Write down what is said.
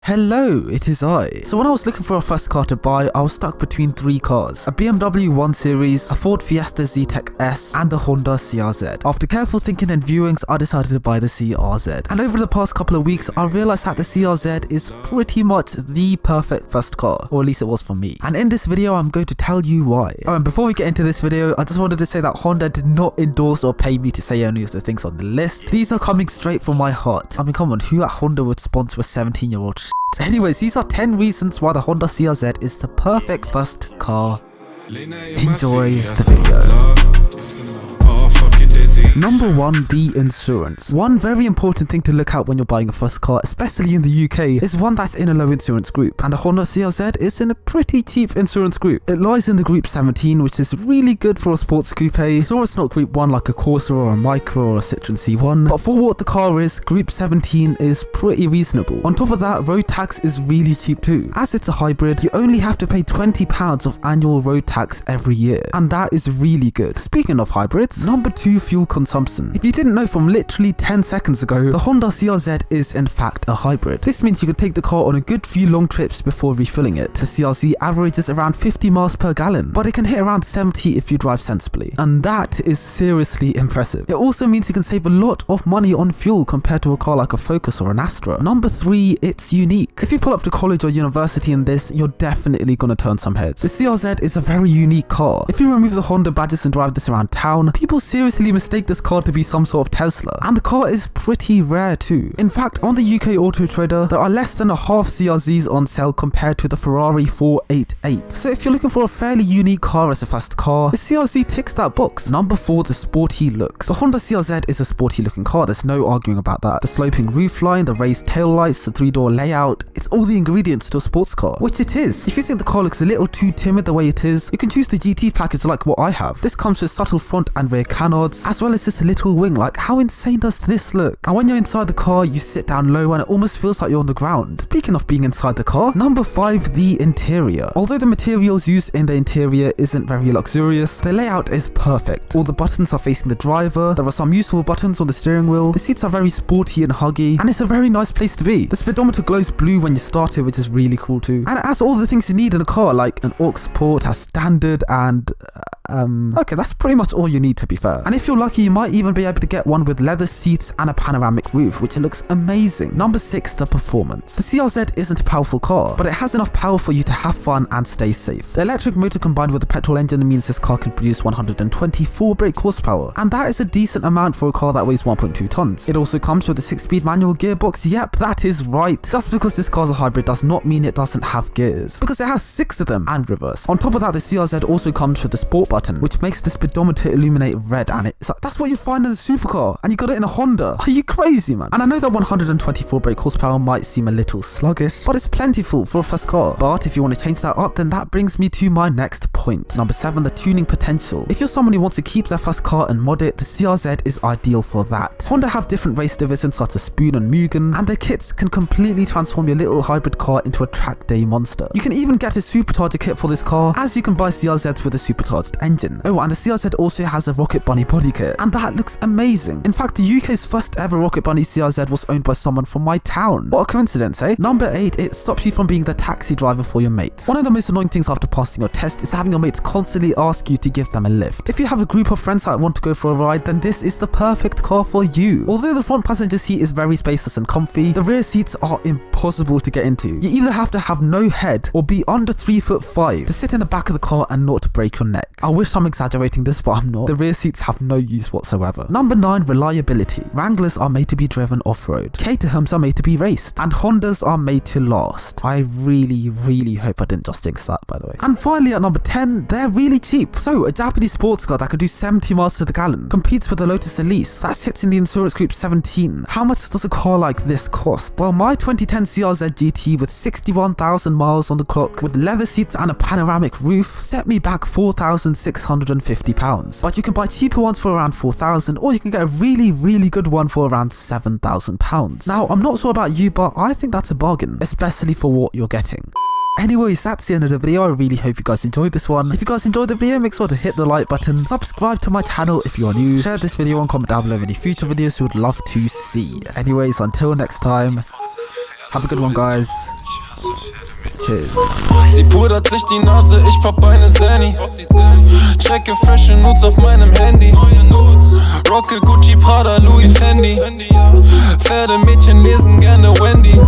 Hello, it is I. So when I was looking for a first car to buy, I was stuck between three cars. A BMW 1 Series, a Ford Fiesta Zetec S, and the Honda CRZ. After careful thinking and viewings, I decided to buy the CRZ. And over the past couple of weeks, I realized that the CRZ is pretty much the perfect first car, or at least it was for me. And in this video, I'm going to tell you why. Oh, and before we get into this video, I just wanted to say that Honda did not endorse or pay me to say any of the things on the list. These are coming straight from my heart. I mean, come on, who at Honda would sponsor a 17-year-old shit? Anyways, these are 10 reasons why the Honda CRZ is the perfect first car. Enjoy the video. Number 1, the insurance. One very important thing to look at when you're buying a first car, especially in the UK, is one that's in a low insurance group, and the Honda CRZ is in a pretty cheap insurance group. It lies in the group 17, which is really good for a sports coupe, so it's not group 1 like a Corsa or a Micra or a Citroen C1, but for what the car is, group 17 is pretty reasonable. On top of that, road tax is really cheap too. As it's a hybrid, you only have to pay £20 of annual road tax every year, and that is really good. Speaking of hybrids, number 2, fuel consumption. If you didn't know from literally 10 seconds ago, the Honda CRZ is in fact a hybrid. This means you can take the car on a good few long trips before refilling it. The CRZ averages around 50 miles per gallon, but it can hit around 70 if you drive sensibly, and that is seriously impressive. It also means you can save a lot of money on fuel compared to a car like a Focus or an Astra. Number 3, it's unique. If you pull up to college or university in this, you're definitely gonna turn some heads. The CRZ is a very unique car. If you remove the Honda badges and drive this around town, people seriously mistake this car to be some sort of Tesla, and the car is pretty rare too. In fact, on the UK Auto Trader, there are less than a half CRZs on sale compared to the Ferrari 488. So if you're looking for a fairly unique car as a first car, the CRZ ticks that box. Number 4, the sporty looks. The Honda CRZ is a sporty looking car, there's no arguing about that. The sloping roofline, the raised taillights, the 3-door layout, it's all the ingredients to a sports car, which it is. If you think the car looks a little too timid the way it is, you can choose the GT package like what I have. This comes with subtle front and rear canards, as well as this little wing. Like, how insane does this look? And when you're inside the car, you sit down low and it almost feels like you're on the ground. Speaking of being inside the car, number 5, the interior. Although the materials used in the interior isn't very luxurious, the layout is perfect. All the buttons are facing the driver, there are some useful buttons on the steering wheel, the seats are very sporty and huggy, and it's a very nice place to be. The speedometer glows blue when you start it, which is really cool too. And it has all the things you need in a car, like an aux port, has standard, and okay, that's pretty much all you need, to be fair. And if you're lucky, you might even be able to get one with leather seats and a panoramic roof, which looks amazing. Number 6, the performance. The CRZ isn't a powerful car, but it has enough power for you to have fun and stay safe. The electric motor combined with the petrol engine means this car can produce 124 brake horsepower, and that is a decent amount for a car that weighs 1.2 tons. It also comes with a 6-speed manual gearbox. Yep, that is right. Just because this car's a hybrid does not mean it doesn't have gears, because it has 6 of them and reverse. On top of that, the CRZ also comes with the sport button, which makes the speedometer illuminate red, and it's like, that's what you find in a supercar, and you got it in a Honda. Are you crazy, man? And I know that 124 brake horsepower might seem a little sluggish, but it's plentiful for a first car. But if you want to change that up, then that brings me to my next point. Number 7, the tuning potential. If you're someone who wants to keep their first car and mod it, the CRZ is ideal for that. Honda have different race divisions such as Spoon and Mugen, and their kits can completely transform your little hybrid car into a track day monster. You can even get a supercharger kit for this car, as you can buy CRZs with a supercharged engine. Oh, and the CRZ also has a Rocket Bunny body kit, and that looks amazing. In fact, the UK's first ever Rocket Bunny CRZ was owned by someone from my town. What a coincidence, eh? Number 8, it stops you from being the taxi driver for your mates. One of the most annoying things after passing your test is having your mates constantly ask you to give them a lift. If you have a group of friends that want to go for a ride, then this is the perfect car for you. Although the front passenger seat is very spacious and comfy, the rear seats are impossible to get into. You either have to have no head or be under 3'5" to sit in the back of the car and not break your neck. I wish I'm exaggerating this, but I'm not. The rear seats have no use whatsoever. Number 9, reliability. Wranglers are made to be driven off-road. Caterhams are made to be raced, and Hondas are made to last. I really hope I didn't just jinx that, by the way. And finally, at number 10, they're really cheap. So a Japanese sports car that can do 70 miles to the gallon competes with the Lotus Elise that sits in the insurance group 17. How much does a car like this cost? Well, my 2010 CRZ GT with 61,000 miles on the clock with leather seats and a panoramic roof set me back £4,650. But you can buy cheaper ones for around £4,000, or you can get a really good one for around £7,000. Now, I'm not sure about you, but I think that's a bargain, especially for what you're getting. Anyways, that's the end of the video. I really hope you guys enjoyed this one. If you guys enjoyed the video, make sure to hit the like button, subscribe to my channel if you are new, share this video and comment down below any future videos you would love to see. Anyways, until next time, have a good one, guys. Cheers. Sie pudert sich die Nase, ich pop eine Zanny. Checke Fashion Nudes auf meinem Handy. Rocke Gucci, Prada, Louis, Fendi. Pferdemädchen lesen gerne Wendy.